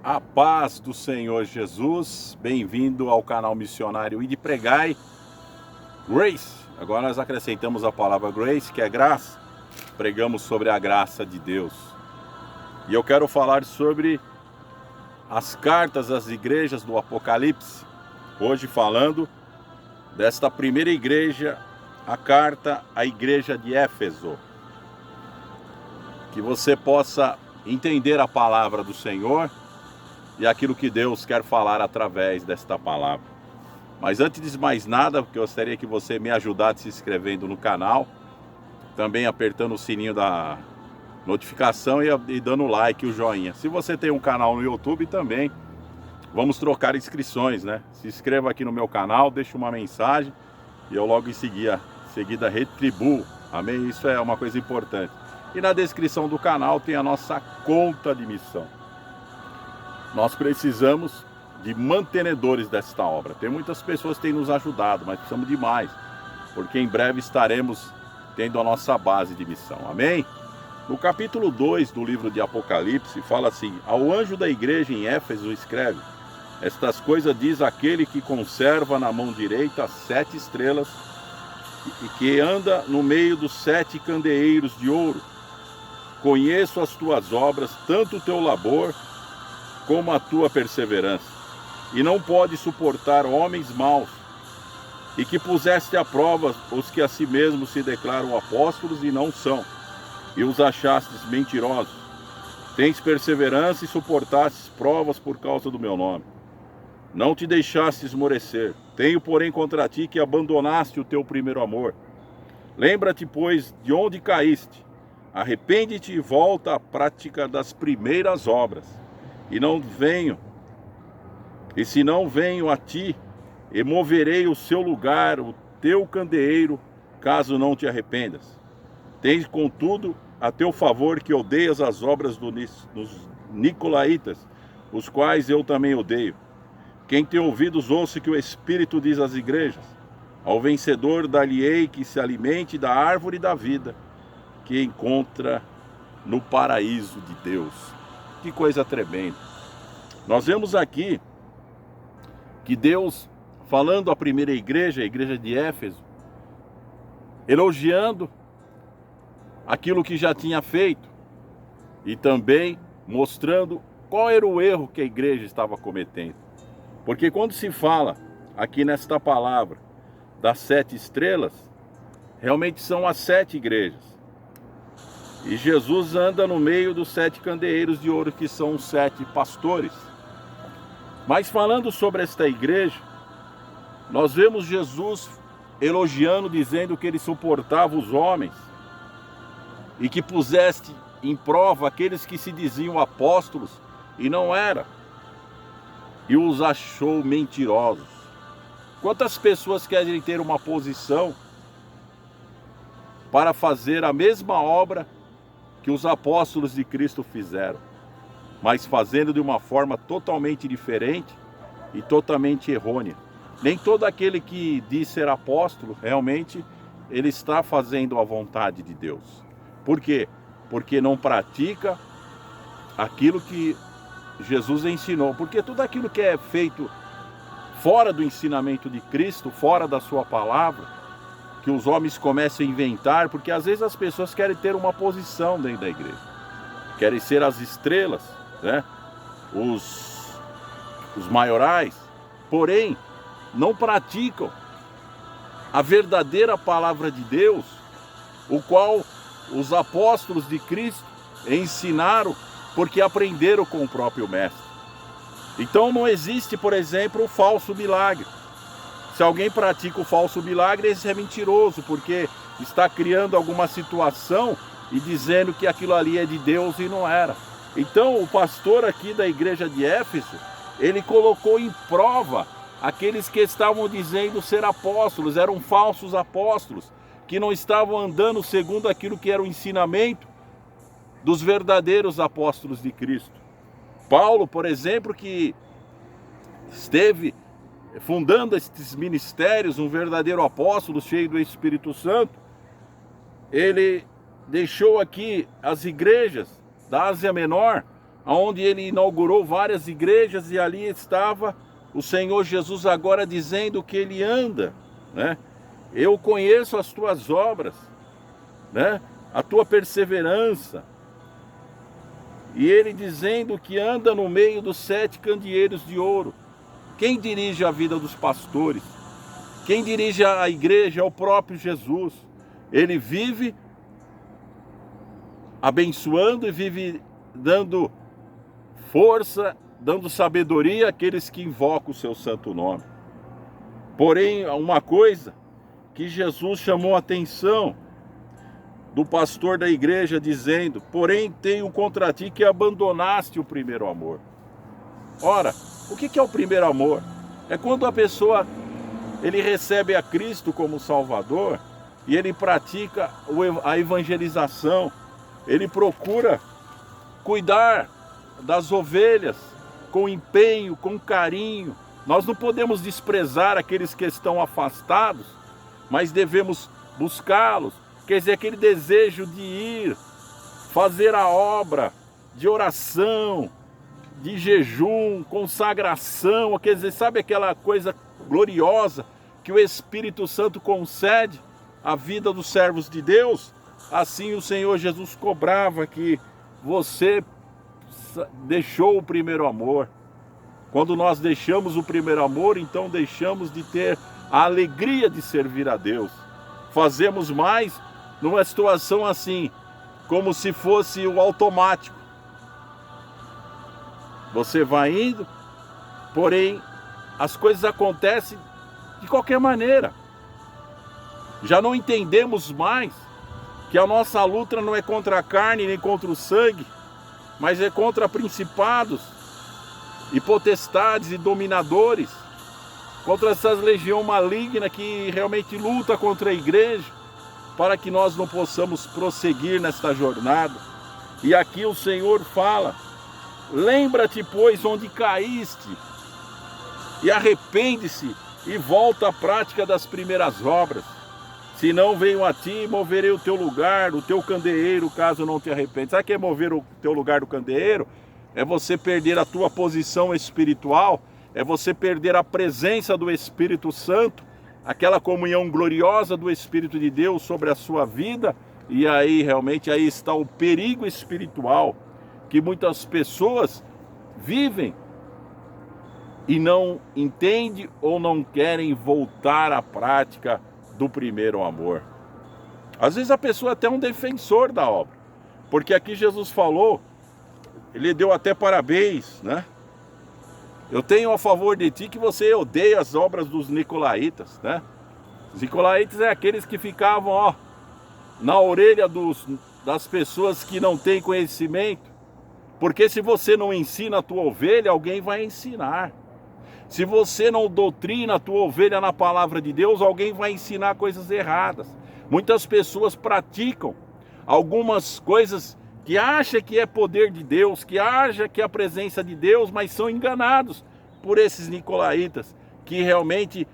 A paz do Senhor Jesus, bem-vindo ao canal missionário Ide Pregai Grace. Agora nós acrescentamos a palavra Grace, que é graça. Pregamos sobre a graça de Deus. E eu quero falar sobre as cartas às igrejas do Apocalipse. Hoje falando desta primeira igreja, a carta à igreja de Éfeso. Que você possa entender a palavra do Senhor e aquilo que Deus quer falar através desta palavra. Mas antes de mais nada, eu gostaria que você me ajudasse se inscrevendo no canal, também apertando o sininho da notificação e dando like e o joinha. Se você tem um canal no YouTube também, vamos trocar inscrições, né? Se inscreva aqui no meu canal, deixe uma mensagem e eu logo em seguida retribuo. Amém? Isso é uma coisa importante. E na descrição do canal tem a nossa conta de missão. Nós precisamos de mantenedores desta obra. Tem muitas pessoas que têm nos ajudado, mas precisamos de mais, porque em breve estaremos tendo a nossa base de missão. Amém? No capítulo 2 do livro de Apocalipse, fala assim: ao anjo da igreja em Éfeso escreve: estas coisas diz aquele que conserva na mão direita as 7 estrelas e que anda no meio dos 7 candeeiros de ouro. Conheço as tuas obras, tanto o teu labor como a tua perseverança, e não pode suportar homens maus, e que puseste à prova os que a si mesmos se declaram apóstolos e não são, e os achastes mentirosos. Tens perseverança e suportastes provas por causa do meu nome. Não te deixaste esmorecer. Tenho, porém, contra ti que abandonaste o teu primeiro amor. Lembra-te, pois, de onde caíste. Arrepende-te e volta à prática das primeiras obras. E se não venho a ti, moverei o seu lugar, o teu candeeiro, caso não te arrependas. Tens, contudo, a teu favor que odeias as obras dos nicolaítas, os quais eu também odeio. Quem tem ouvidos, ouça o que o Espírito diz às igrejas. Ao vencedor dar-lhe-ei que se alimente da árvore da vida, que encontra no paraíso de Deus. Que coisa tremenda. Nós vemos aqui que Deus, falando à primeira igreja, a igreja de Éfeso, elogiando aquilo que já tinha feito e também mostrando qual era o erro que a igreja estava cometendo. Porque quando se fala aqui nesta palavra das 7 estrelas, realmente são as 7 igrejas. E Jesus anda no meio dos 7 candeeiros de ouro, que são os 7 pastores. Mas falando sobre esta igreja, nós vemos Jesus elogiando, dizendo que ele suportava os homens e que puseste em prova aqueles que se diziam apóstolos e não era, e os achou mentirosos. Quantas pessoas querem ter uma posição para fazer a mesma obra que os apóstolos de Cristo fizeram, mas fazendo de uma forma totalmente diferente e totalmente errônea? Nem todo aquele que diz ser apóstolo, realmente, ele está fazendo a vontade de Deus. Por quê? Porque não pratica aquilo que Jesus ensinou. Porque tudo aquilo que é feito fora do ensinamento de Cristo, fora da sua palavra, que os homens começam a inventar, porque às vezes as pessoas querem ter uma posição dentro da igreja, querem ser as estrelas, né? Os maiorais, porém não praticam a verdadeira palavra de Deus, o qual os apóstolos de Cristo ensinaram, porque aprenderam com o próprio mestre. Então não existe, por exemplo, o falso milagre. Se alguém pratica o falso milagre, esse é mentiroso, porque está criando alguma situação e dizendo que aquilo ali é de Deus e não era. Então o pastor aqui da igreja de Éfeso, ele colocou em prova aqueles que estavam dizendo ser apóstolos, eram falsos apóstolos, que não estavam andando segundo aquilo que era o ensinamento dos verdadeiros apóstolos de Cristo. Paulo, por exemplo, que esteve fundando estes ministérios, um verdadeiro apóstolo cheio do Espírito Santo, ele deixou aqui as igrejas da Ásia Menor onde ele inaugurou várias igrejas, e ali estava o Senhor Jesus agora dizendo que ele anda, né? Eu conheço as tuas obras, né? A tua perseverança. E ele dizendo que anda no meio dos 7 candeeiros de ouro. Quem dirige a vida dos pastores? Quem dirige a igreja é o próprio Jesus. Ele vive abençoando e vive dando força, dando sabedoria àqueles que invocam o seu santo nome. Porém, uma coisa que Jesus chamou a atenção do pastor da igreja, dizendo: porém tenho contra ti que abandonaste o primeiro amor. Ora, o que é o primeiro amor? É quando a pessoa, ele recebe a Cristo como Salvador e ele pratica a evangelização, ele procura cuidar das ovelhas com empenho, com carinho. Nós não podemos desprezar aqueles que estão afastados, mas devemos buscá-los. Quer dizer, aquele desejo de ir, fazer a obra de oração, de jejum, consagração, quer dizer, sabe aquela coisa gloriosa que o Espírito Santo concede à vida dos servos de Deus? Assim o Senhor Jesus cobrava que você deixou o primeiro amor. Quando nós deixamos o primeiro amor, então deixamos de ter a alegria de servir a Deus. Fazemos mais numa situação assim, como se fosse o automático. Você vai indo, porém as coisas acontecem de qualquer maneira. Já não entendemos mais que a nossa luta não é contra a carne nem contra o sangue, mas é contra principados e potestades e dominadores, contra essas legião maligna que realmente luta contra a igreja, para que nós não possamos prosseguir nesta jornada. E aqui o Senhor fala: lembra-te, pois, onde caíste, e arrepende-se, e volta à prática das primeiras obras. Se não venho a ti, moverei o teu lugar, o teu candeeiro, caso não te arrependas. Sabe o que é mover o teu lugar do candeeiro? É você perder a tua posição espiritual, é você perder a presença do Espírito Santo, aquela comunhão gloriosa do Espírito de Deus sobre a sua vida. E aí realmente aí está o perigo espiritual que muitas pessoas vivem e não entendem ou não querem voltar à prática do primeiro amor. Às vezes a pessoa é até um defensor da obra, porque aqui Jesus falou, ele deu até parabéns, né? Eu tenho a favor de ti que você odeia as obras dos nicolaítas, né? Os nicolaítas é aqueles que ficavam, ó, na orelha das pessoas que não têm conhecimento, porque se você não ensina a tua ovelha, alguém vai ensinar. Se você não doutrina a tua ovelha na palavra de Deus, alguém vai ensinar coisas erradas. Muitas pessoas praticam algumas coisas que acham que é poder de Deus, que acham que é a presença de Deus, mas são enganados por esses nicolaítas, que realmente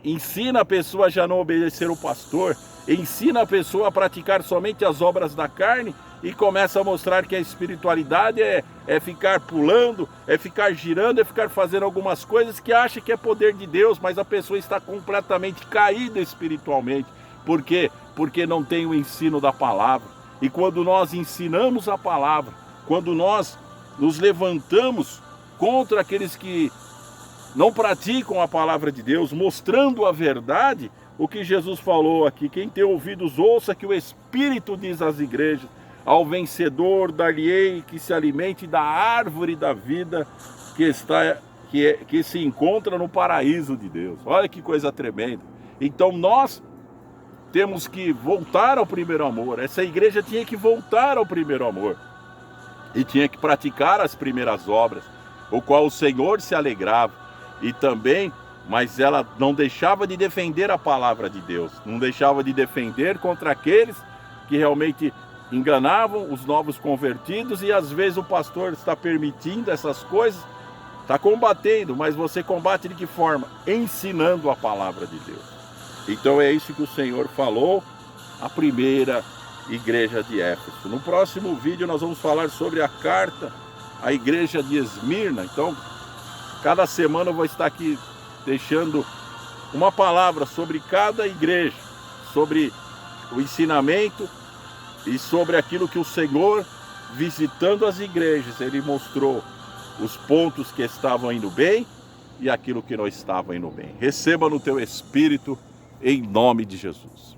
ensina a pessoa a já não obedecer o pastor, ensina a pessoa a praticar somente as obras da carne, e começa a mostrar que a espiritualidade é ficar pulando, é ficar girando, é ficar fazendo algumas coisas que acha que é poder de Deus, mas a pessoa está completamente caída espiritualmente. Por quê? Porque não tem o ensino da palavra. E quando nós ensinamos a palavra, quando nós nos levantamos contra aqueles que não praticam a palavra de Deus, mostrando a verdade, o que Jesus falou aqui: quem tem ouvidos ouça que o Espírito diz às igrejas, ao vencedor dar-lhe-ei que se alimente da árvore da vida que se encontra no paraíso de Deus. Olha que coisa tremenda. Então nós temos que voltar ao primeiro amor. Essa igreja tinha que voltar ao primeiro amor e tinha que praticar as primeiras obras, o qual o Senhor se alegrava. E também, mas ela não deixava de defender a palavra de Deus, não deixava de defender contra aqueles que realmente enganavam os novos convertidos. E às vezes o pastor está permitindo essas coisas, está combatendo, mas você combate de que forma? Ensinando a palavra de Deus. Então é isso que o Senhor falou à primeira igreja de Éfeso. No próximo vídeo nós vamos falar sobre a carta a igreja de Esmirna. Então, cada semana eu vou estar aqui deixando uma palavra sobre cada igreja, sobre o ensinamento e sobre aquilo que o Senhor, visitando as igrejas, Ele mostrou os pontos que estavam indo bem e aquilo que não estava indo bem. Receba no teu espírito, em nome de Jesus.